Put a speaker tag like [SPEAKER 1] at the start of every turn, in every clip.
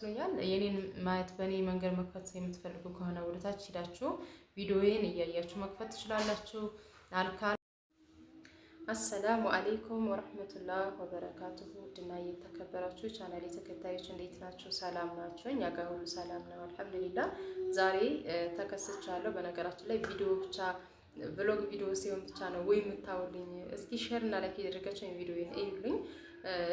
[SPEAKER 1] ኛል የኔን ማየት በእኔ መንገድ መክፈት የምትፈልጉ ከሆነ ወደታች ሄዳችሁ ቪዲዮዬን እያያችሁ መክፈት ትችላላችሁ። አልካል አሰላሙ አለይኩም ወራህመቱላህ ወበረካቱሁ። ውድና እየተከበራችሁ ቻናሌ ተከታዮች እንዴት ናችሁ? ሰላም ናችሁ? እኛ ጋር ሁሉ ሰላም ነው አልሐምዱሊላህ። ዛሬ ተከስቻለሁ። በነገራችን ላይ ቪዲዮ ብቻ ብሎግ ቪዲዮ ሲሆን ብቻ ነው ወይ የምታውልኝ? እስኪ ሼር እና ላይክ ያደረጋችሁ ቪዲዮዬን እዩልኝ።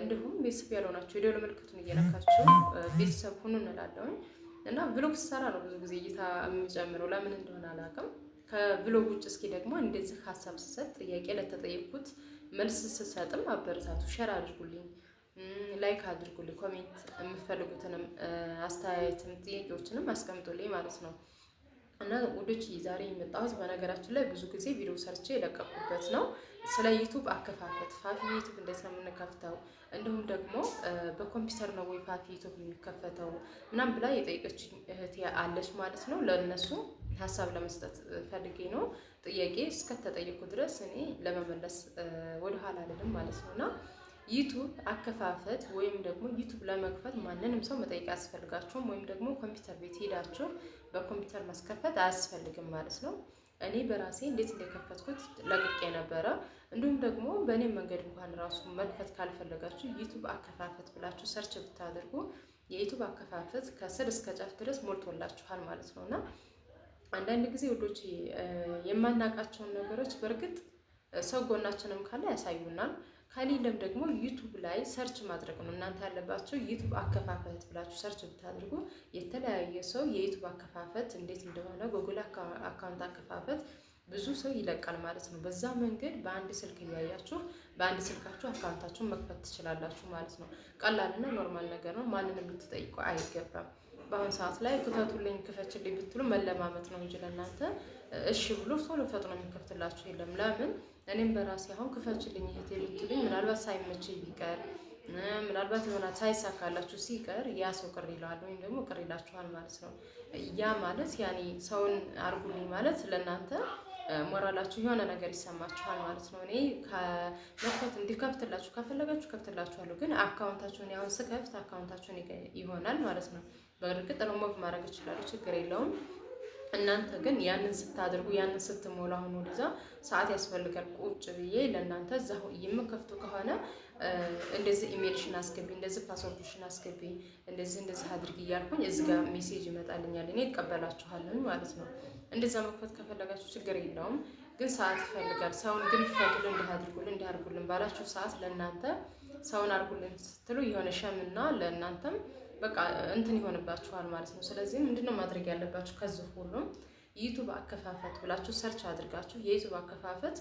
[SPEAKER 1] እንዲሁም ቤተሰብ ያልሆናችሁ የደወል ምልክቱን እየነካችሁ ቤተሰብ ሁኑ እንላለሁኝ። እና ብሎግ ስሰራ ነው ብዙ ጊዜ እይታ የሚጨምረው፣ ለምን እንደሆነ አላውቅም። ከብሎግ ውጭ እስኪ ደግሞ እንደዚህ ሀሳብ ስሰጥ ጥያቄ ለተጠየቅኩት መልስ ስሰጥም አበረታቱ፣ ሼር አድርጉልኝ፣ ላይክ አድርጉልኝ፣ ኮሜንት የምትፈልጉትንም አስተያየትም ጥያቄዎችንም አስቀምጡልኝ ማለት ነው። እና ውዶች ዛሬ የመጣሁት በነገራችን ላይ ብዙ ጊዜ ቪዲዮ ሰርቼ የለቀኩበት ነው። ስለ ዩቱብ አከፋፈት ፋፊ ዩቱብ እንዴት ነው የምንከፍተው፣ እንዲሁም ደግሞ በኮምፒውተር ነው ወይ ፋፊ ዩቱብ የሚከፈተው ምናምን ብላ የጠየቀችኝ እህቴ አለች ማለት ነው። ለእነሱ ሀሳብ ለመስጠት ፈልጌ ነው። ጥያቄ እስከተጠየቁ ድረስ እኔ ለመመለስ ወደኋላ አልልም ማለት ነው። እና ዩቱብ አከፋፈት ወይም ደግሞ ዩቱብ ለመክፈት ማንንም ሰው መጠየቅ አያስፈልጋችሁም፣ ወይም ደግሞ ኮምፒውተር ቤት ሄዳችሁ በኮምፒውተር ማስከፈት አያስፈልግም ማለት ነው። እኔ በራሴ እንዴት እንደከፈትኩት ለቅቄ ነበረ። እንዲሁም ደግሞ በእኔ መንገድ እንኳን ራሱ መክፈት ካልፈለጋችሁ ዩቱብ አከፋፈት ብላችሁ ሰርች ብታደርጉ የዩቱብ አከፋፈት ከስር እስከ ጫፍ ድረስ ሞልቶላችኋል ማለት ነው። እና አንዳንድ ጊዜ ውዶች የማናውቃቸውን ነገሮች በእርግጥ ሰው ጎናችንም ካለ ያሳዩናል፣ ከሌለም ደግሞ ዩቱብ ላይ ሰርች ማድረግ ነው። እናንተ ያለባቸው ዩቱብ አከፋፈት ብላችሁ ሰርች ብታደርጉ የተለያየ ሰው የዩቱብ አከፋፈት እንዴት እንደሆነ ጉግል አካውንት አከፋፈት ብዙ ሰው ይለቃል ማለት ነው። በዛ መንገድ በአንድ ስልክ እያያችሁ በአንድ ስልካችሁ አካውንታችሁን መክፈት ትችላላችሁ ማለት ነው። ቀላልና ኖርማል ነገር ነው። ማንንም ልትጠይቁ አይገባም። በአሁኑ ሰዓት ላይ ክፈቱልኝ ክፈችልኝ ብትሉ መለማመጥ ነው እንጂ ለእናንተ እሺ ብሎ ቶሎ ፈጥኖ የሚከፍትላችሁ የለም። ለምን እኔም በራሴ አሁን ክፈችልኝ እህቴ ብትሉኝ ምናልባት ሳይመቸኝ ቢቀር ምናልባት የሆነ ሳይሳካላችሁ ሲቀር ያ ሰው ቅር ይለዋል ወይም ደግሞ ቅር ይላችኋል ማለት ነው። ያ ማለት ያኔ ሰውን አርጉልኝ ማለት ለእናንተ ሞራላችሁ የሆነ ነገር ይሰማችኋል ማለት ነው። እኔ ከመክፈት እንዲከፍትላችሁ ከፈለጋችሁ ከፍትላችኋለሁ፣ ግን አካውንታችሁን ያሁን ስከፍት አካውንታችሁን ይሆናል ማለት ነው። በእርግጥ ሪሞቭ ማድረግ እችላለሁ፣ ችግር የለውም። እናንተ ግን ያንን ስታደርጉ ያንን ስትሞላ አሁን ወደዛ ሰዓት ያስፈልጋል። ቁጭ ብዬ ለእናንተ እዛ የምከፍቱ ከሆነ እንደዚህ ኢሜልሽን አስገቢ፣ እንደዚህ ፓስወርድሽን አስገቢ፣ እንደዚህ አድርጊ እያልኩኝ እዚህ ጋር ሜሴጅ ይመጣልኛል፣ እኔ እቀበላችኋለሁ ማለት ነው። እንደዛ መክፈት ከፈለጋችሁ ችግር የለውም፣ ግን ሰዓት ይፈልጋል። ሰውን ግን ፍቀዱልን፣ እንዲህ አድርጉልን ባላችሁ ሰዓት ለእናንተ ሰውን አድርጉልን ስትሉ የሆነ ሸምና ለእናንተም በቃ እንትን ይሆንባችኋል ማለት ነው። ስለዚህ ምንድነው ማድረግ ያለባችሁ? ከዚህ ሁሉም ዩቱብ አከፋፈት ብላችሁ ሰርች አድርጋችሁ የዩቱብ አከፋፈት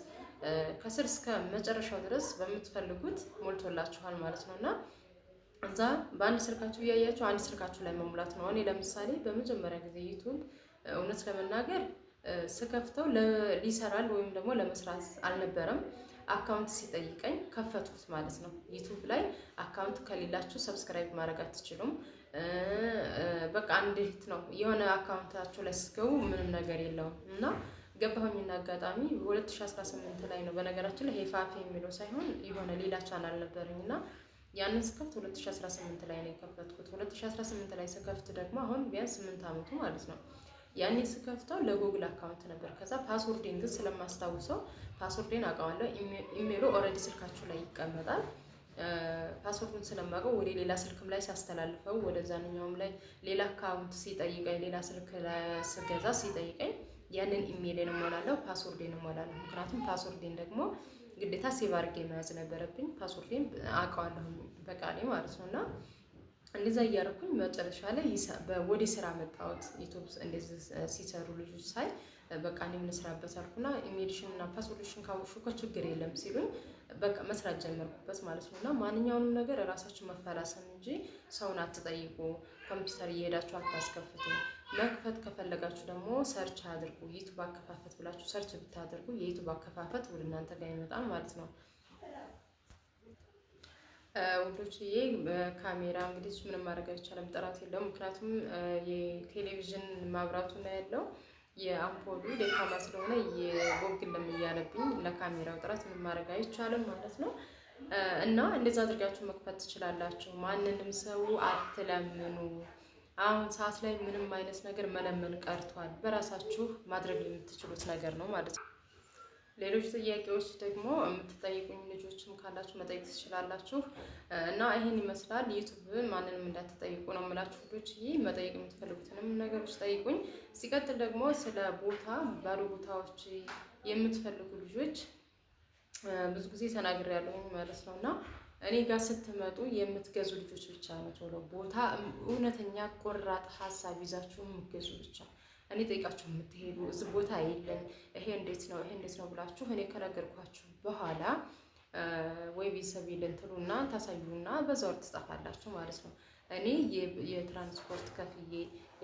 [SPEAKER 1] ከስር እስከ መጨረሻው ድረስ በምትፈልጉት ሞልቶላችኋል ማለት ነው። እና እዛ በአንድ ስልካችሁ እያያችሁ አንድ ስልካችሁ ላይ መሙላት ነው። እኔ ለምሳሌ በመጀመሪያ ጊዜ ዩቱብ እውነት ለመናገር ስከፍተው ሊሰራል ወይም ደግሞ ለመስራት አልነበረም። አካውንት ሲጠይቀኝ ከፈትኩት ማለት ነው። ዩቱብ ላይ አካውንት ከሌላችሁ ሰብስክራይብ ማድረግ አትችሉም። በቃ እንዴት ነው የሆነ አካውንታችሁ ላይ ስትገቡ ምንም ነገር የለውም። እና ገባሁኝና አጋጣሚ 2018 ላይ ነው። በነገራችን ላይ ፋፊ የሚለው ሳይሆን የሆነ ሌላ ቻናል ነበረኝ እና ያንን ስከፍት 2018 ላይ ነው የከፈትኩት። 2018 ላይ ስከፍት ደግሞ አሁን ቢያንስ 8 ዓመቱ ማለት ነው። ያኔ ስከፍተው ለጉግል አካውንት ነበር። ከዛ ፓስወርዴን ግን ስለማስታውሰው ፓስወርዴን አውቀዋለሁ። ኢሜሉ ኦልሬዲ ስልካችሁ ላይ ይቀመጣል። ፓስወርዱን ስለማውቀው ወደ ሌላ ስልክም ላይ ሳስተላልፈው ወደዛኛውም ላይ ሌላ አካውንት ሲጠይቀኝ ሌላ ስልክ ላይ ስገዛ ሲጠይቀኝ ያንን ኢሜልን እሞላለሁ፣ ፓስወርዴን እሞላለሁ። ምክንያቱም ፓስወርዴን ደግሞ ግዴታ ሴቭ አድርጌ መያዝ ነበረብኝ። ፓስወርዴን አውቀዋለሁ በቃሌ ማለት ነው። እና እንደዛ እያደረኩኝ መጨረሻ ላይ ወደ ስራ መጣሁት። ዩቱብ እንደዚህ ሲሰሩ ልጆች ሳይ በቃ እኔ ምን ስራበት አልኩና ኢሜልሽን እና ፓስወርድሽን ካወቅሹ እኮ ችግር የለም ሲሉኝ በቃ መስራት ጀመርኩበት ማለት ነው። እና ማንኛውንም ነገር ራሳችሁ መፈላሰም እንጂ ሰውን አትጠይቁ። ኮምፒውተር እየሄዳችሁ አታስከፍቱ። መክፈት ከፈለጋችሁ ደግሞ ሰርች አድርጉ። ዩቱብ አከፋፈት ብላችሁ ሰርች ብታደርጉ የዩቱብ አከፋፈት ወደ እናንተ ጋር ይመጣል ማለት ነው። ውዶችዬ በካሜራ እንግዲህ ምንም ማድረግ አይቻልም፣ ጥራት የለውም። ምክንያቱም የቴሌቪዥን ማብራቱ ነው ያለው የአምፖሉ ደካማ ስለሆነ የጎግልም እያለብኝ ለካሜራው ጥራት ምንም ማድረግ አይቻልም ማለት ነው። እና እንደዛ አድርጋችሁ መክፈት ትችላላችሁ። ማንንም ሰው አትለምኑ። አሁን ሰዓት ላይ ምንም አይነት ነገር መለመን ቀርቷል። በራሳችሁ ማድረግ የምትችሉት ነገር ነው ማለት ነው። ሌሎች ጥያቄዎች ደግሞ የምትጠይቁኝ ልጆችም ካላችሁ መጠየቅ ትችላላችሁ። እና ይህን ይመስላል። ዩቱብ ማንንም እንዳትጠይቁ ነው የምላችሁ ልጆች። ይህ መጠየቅ የምትፈልጉትንም ነገሮች ጠይቁኝ። ሲቀጥል ደግሞ ስለ ቦታ ባዶ ቦታዎች የምትፈልጉ ልጆች ብዙ ጊዜ ተናግሬያለሁ ማለት ነው። እና እኔ ጋር ስትመጡ የምትገዙ ልጆች ብቻ ነው ቶሎ ቦታ እውነተኛ ቆራጥ ሀሳብ ይዛችሁ የምትገዙ ብቻ እኔ ጠይቃችሁ የምትሄዱ እዚህ ቦታ የለም ይሄ እንዴት ነው ይሄ እንዴት ነው ብላችሁ እኔ ከነገርኳችሁ በኋላ ወይ ቤተሰብ የለን ትሉና ታሳዩና በዛው ትጠፋላችሁ ማለት ነው። እኔ የትራንስፖርት ከፍዬ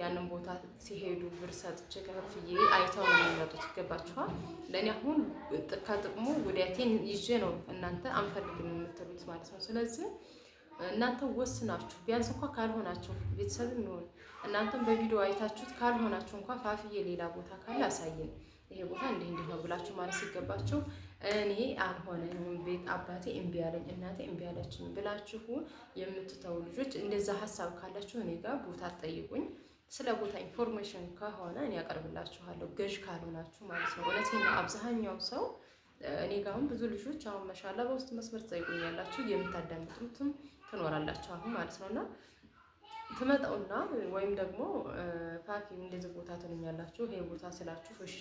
[SPEAKER 1] ያንን ቦታ ሲሄዱ ብር ሰጥቼ ከፍዬ አይተው ነው የሚመጡት። ይገባችኋል? ለእኔ አሁን ከጥቅሙ ጉዳቴን ይዤ ነው እናንተ አንፈልግም የምትሉት ማለት ነው። ስለዚህ እናንተ ወስናችሁ ቢያንስ እንኳ ካልሆናችሁ ቤተሰብ የሚሆን እናንተም በቪዲዮ አይታችሁት ካልሆናችሁ እንኳ ፋፍዬ ሌላ ቦታ ካለ አሳየን ይሄ ቦታ እንዲህ እንዲህ ነው ብላችሁ ማለት ሲገባችሁ እኔ አልሆነኝም ቤት አባቴ እምቢ አለኝ እናቴ እምቢ አለችኝ ብላችሁ የምትተው ልጆች እንደዛ ሀሳብ ካላችሁ እኔ ጋር ቦታ ጠይቁኝ። ስለ ቦታ ኢንፎርሜሽን ከሆነ እኔ ያቀርብላችኋለሁ። ገዥ ካልሆናችሁ ማለት ነው። እውነቴን ነው። አብዛኛው ሰው እኔ ጋር አሁን ብዙ ልጆች አሁን መሻላ በውስጥ መስመር ትጠይቁኛላችሁ የምታዳምጡትም ትኖራላችሁ አሁን ማለት ነው። እና ትመጣውና ወይም ደግሞ ፋፊ እንደዚህ ቦታ ትሉኛላችሁ። ይሄ ቦታ ስላችሁ እሺ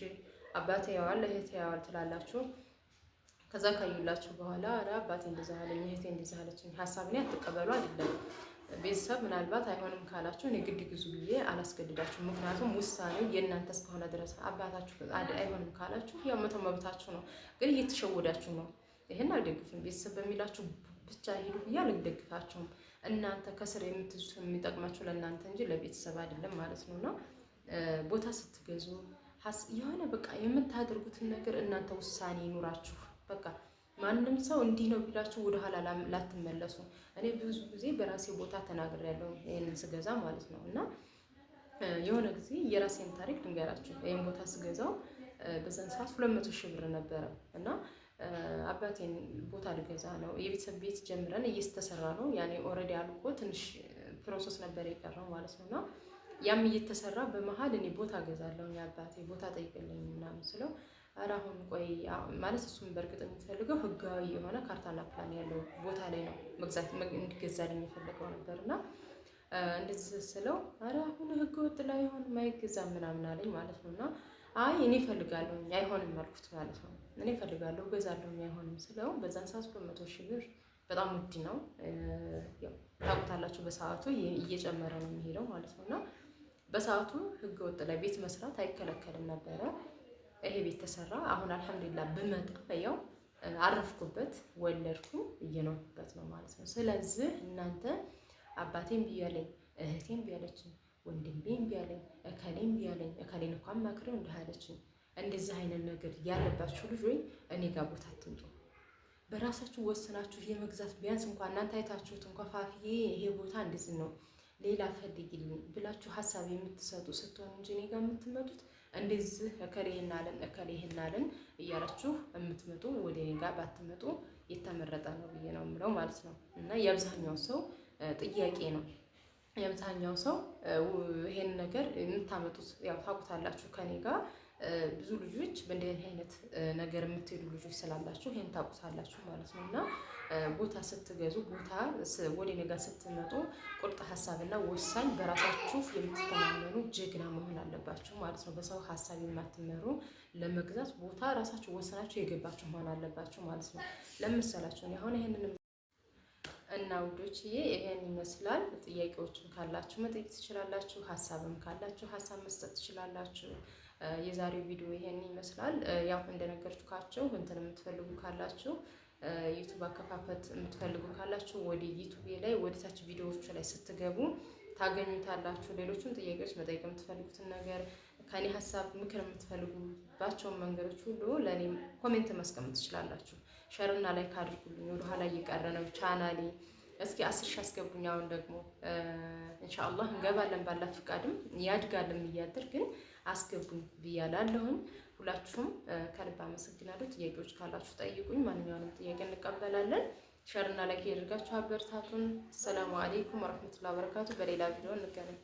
[SPEAKER 1] አባቴ ያዋል እህቴ ያዋል ትላላችሁ። ከዛ ካዩላችሁ በኋላ አረ አባቴ እንደዛ አለኝ እህቴ እንደዛ አለችኝ ሀሳብን አትቀበሉ አይደለም። ቤተሰብ ምናልባት አይሆንም ካላችሁ እኔ ግድ ግዙ ብዬ አላስገድዳችሁ። ምክንያቱም ውሳኔው የእናንተ እስከሆነ ድረስ አባታችሁ አይሆንም ካላችሁ ያው መተው መብታችሁ ነው። ግን እየተሸወዳችሁ ነው። ይሄን አልደግፍም። ቤተሰብ በሚላችሁ ብቻ ሄዱ ብዬ አልደግፋችሁም። እናንተ ከስር የምትዙት የሚጠቅማችሁ ለእናንተ እንጂ ለቤተሰብ አይደለም ማለት ነው። እና ቦታ ስትገዙ የሆነ በቃ የምታደርጉትን ነገር እናንተ ውሳኔ ይኑራችሁ። በቃ ማንም ሰው እንዲህ ነው ቢላችሁ ወደኋላ ላትመለሱ። እኔ ብዙ ጊዜ በራሴ ቦታ ተናግሬያለሁ ይሄንን ስገዛ ማለት ነው። እና የሆነ ጊዜ የራሴን ታሪክ ልንገራችሁ። ይሄን ቦታ ስገዛው በዛን ሰዓት 200 ሺህ ብር ነበረ እና አባቴን ቦታ ልገዛ ነው። የቤተሰብ ቤት ጀምረን እየተሰራ ነው። ያኔ ኦልሬዲ አልቆ ትንሽ ፕሮሰስ ነበር የቀረው ማለት ነው። እና ያም እየተሰራ በመሀል እኔ ቦታ ገዛለሁ አባቴ ቦታ ጠይቅልኝ ምናምን ስለው ኧረ አሁን ቆይ ማለት እሱም በእርግጥ የሚፈልገው ህጋዊ የሆነ ካርታና ፕላን ያለው ቦታ ላይ ነው መግዛት እንዲገዛልኝ የፈለገው ነበር። እና እንደዚህ ስለው ኧረ አሁን ህገ ወጥ ላይ ሆን ማይገዛ ምናምን አለኝ ማለት ነው። እና አይ እኔ እፈልጋለሁ አይሆንም አልኩት ማለት ነው። እኔ እፈልጋለሁ እገዛለሁ አይሆንም ስለው በዛን ሰዓት 200 ሺህ ብር በጣም ውድ ነው። ያው ታውቁታላችሁ በሰዓቱ እየጨመረ ነው የሚሄደው ማለት ነው። እና በሰዓቱ ህገ ወጥ ላይ ቤት መስራት አይከለከልም ነበረ። ይሄ ቤት ተሰራ። አሁን አልሐምዱሊላህ ብመጣ ያው አረፍኩበት፣ ወለድኩ፣ እየኖርኩበት ነው ማለት ነው። ስለዚህ እናንተ አባቴም ቢያለኝ እህቴም ቢያለችኝ ወንድሜም ቢያለኝ እከሌም ቢያለኝ እከሌን እንኳን ማክረው እንዳለችኝ እንደዚህ አይነት ነገር ያለባችሁ ልጆች እኔ ጋር ቦታ አትምጡ። በራሳችሁ ወስናችሁ የመግዛት ቢያንስ እንኳን እናንተ አይታችሁት እንኳን ፋፊዬ ይሄ ቦታ እንደዚህ ነው ሌላ ፈልጊልኝ ብላችሁ ሀሳብ የምትሰጡ ስትሆኑ እንጂ እኔ ጋር የምትመጡት እንደዚህ እከሌ ይሄን አለን እከሌ ይሄን አለን እያላችሁ የምትመጡ ወደ እኔ ጋር ባትመጡ የተመረጠ ነው ብዬ ነው የምለው ማለት ነው። እና የአብዛኛው ሰው ጥያቄ ነው። የአብዛኛው ሰው ይሄን ነገር የምታመጡት ያው ታውቁታላችሁ። ከኔ ጋር ብዙ ልጆች በእንደዚህ አይነት ነገር የምትሄዱ ልጆች ስላላችሁ ይሄን ታውቁታላችሁ ማለት ነው። እና ቦታ ስትገዙ ቦታ ወደ እኔ ጋር ስትመጡ ቁርጥ ሀሳብና ወሳኝ በራሳችሁ የምትተማመኑ ጀግና መሆን አለባችሁ ማለት ነው። በሰው ሀሳብ የማትመሩ ለመግዛት ቦታ ራሳችሁ ወሰናችሁ የገባችሁ መሆን አለባችሁ ማለት ነው። ለምሳላችሁ አሁን ይሄንን እና ውዶችዬ ይሄን ይመስላል። ጥያቄዎችም ካላችሁ መጠየቅ ትችላላችሁ። ሀሳብም ካላችሁ ሀሳብ መስጠት ትችላላችሁ። የዛሬው ቪዲዮ ይሄን ይመስላል። ያው እንደነገርኳችሁ እንትን የምትፈልጉ ካላችሁ ዩቲዩብ አከፋፈት የምትፈልጉ ካላችሁ ወደ ዩቲዩብ ላይ ወደ ታች ቪዲዮዎቹ ላይ ስትገቡ ታገኙታላችሁ። ሌሎችም ጥያቄዎች መጠየቅ የምትፈልጉትን ነገር ከኔ ሀሳብ ምክር የምትፈልጉባቸውን መንገዶች ሁሉ ለኔ ኮሜንት ማስቀመጥ ትችላላችሁ። ሸርና ላይክ አድርጉልኝ። ወደ ኋላ እየቀረ ነው ቻናሌ። እስኪ 10 ሺህ አስገቡኝ። አሁን ደግሞ ኢንሻአላህ እንገባለን ባላ ፍቃድም ያድጋልም እያደር ግን አስገቡኝ ብያላለሁኝ። ሁላችሁም ከልብ አመሰግናለሁ። ጥያቄዎች ካላችሁ ጠይቁኝ። ማንኛውንም ጥያቄ እንቀበላለን። ሸርና ላይክ ያደርጋችሁ አበርታቱን። አሰላሙ አለይኩም ወራህመቱላሂ ወበረካቱ። በሌላ ቪዲዮ እንገናኝ።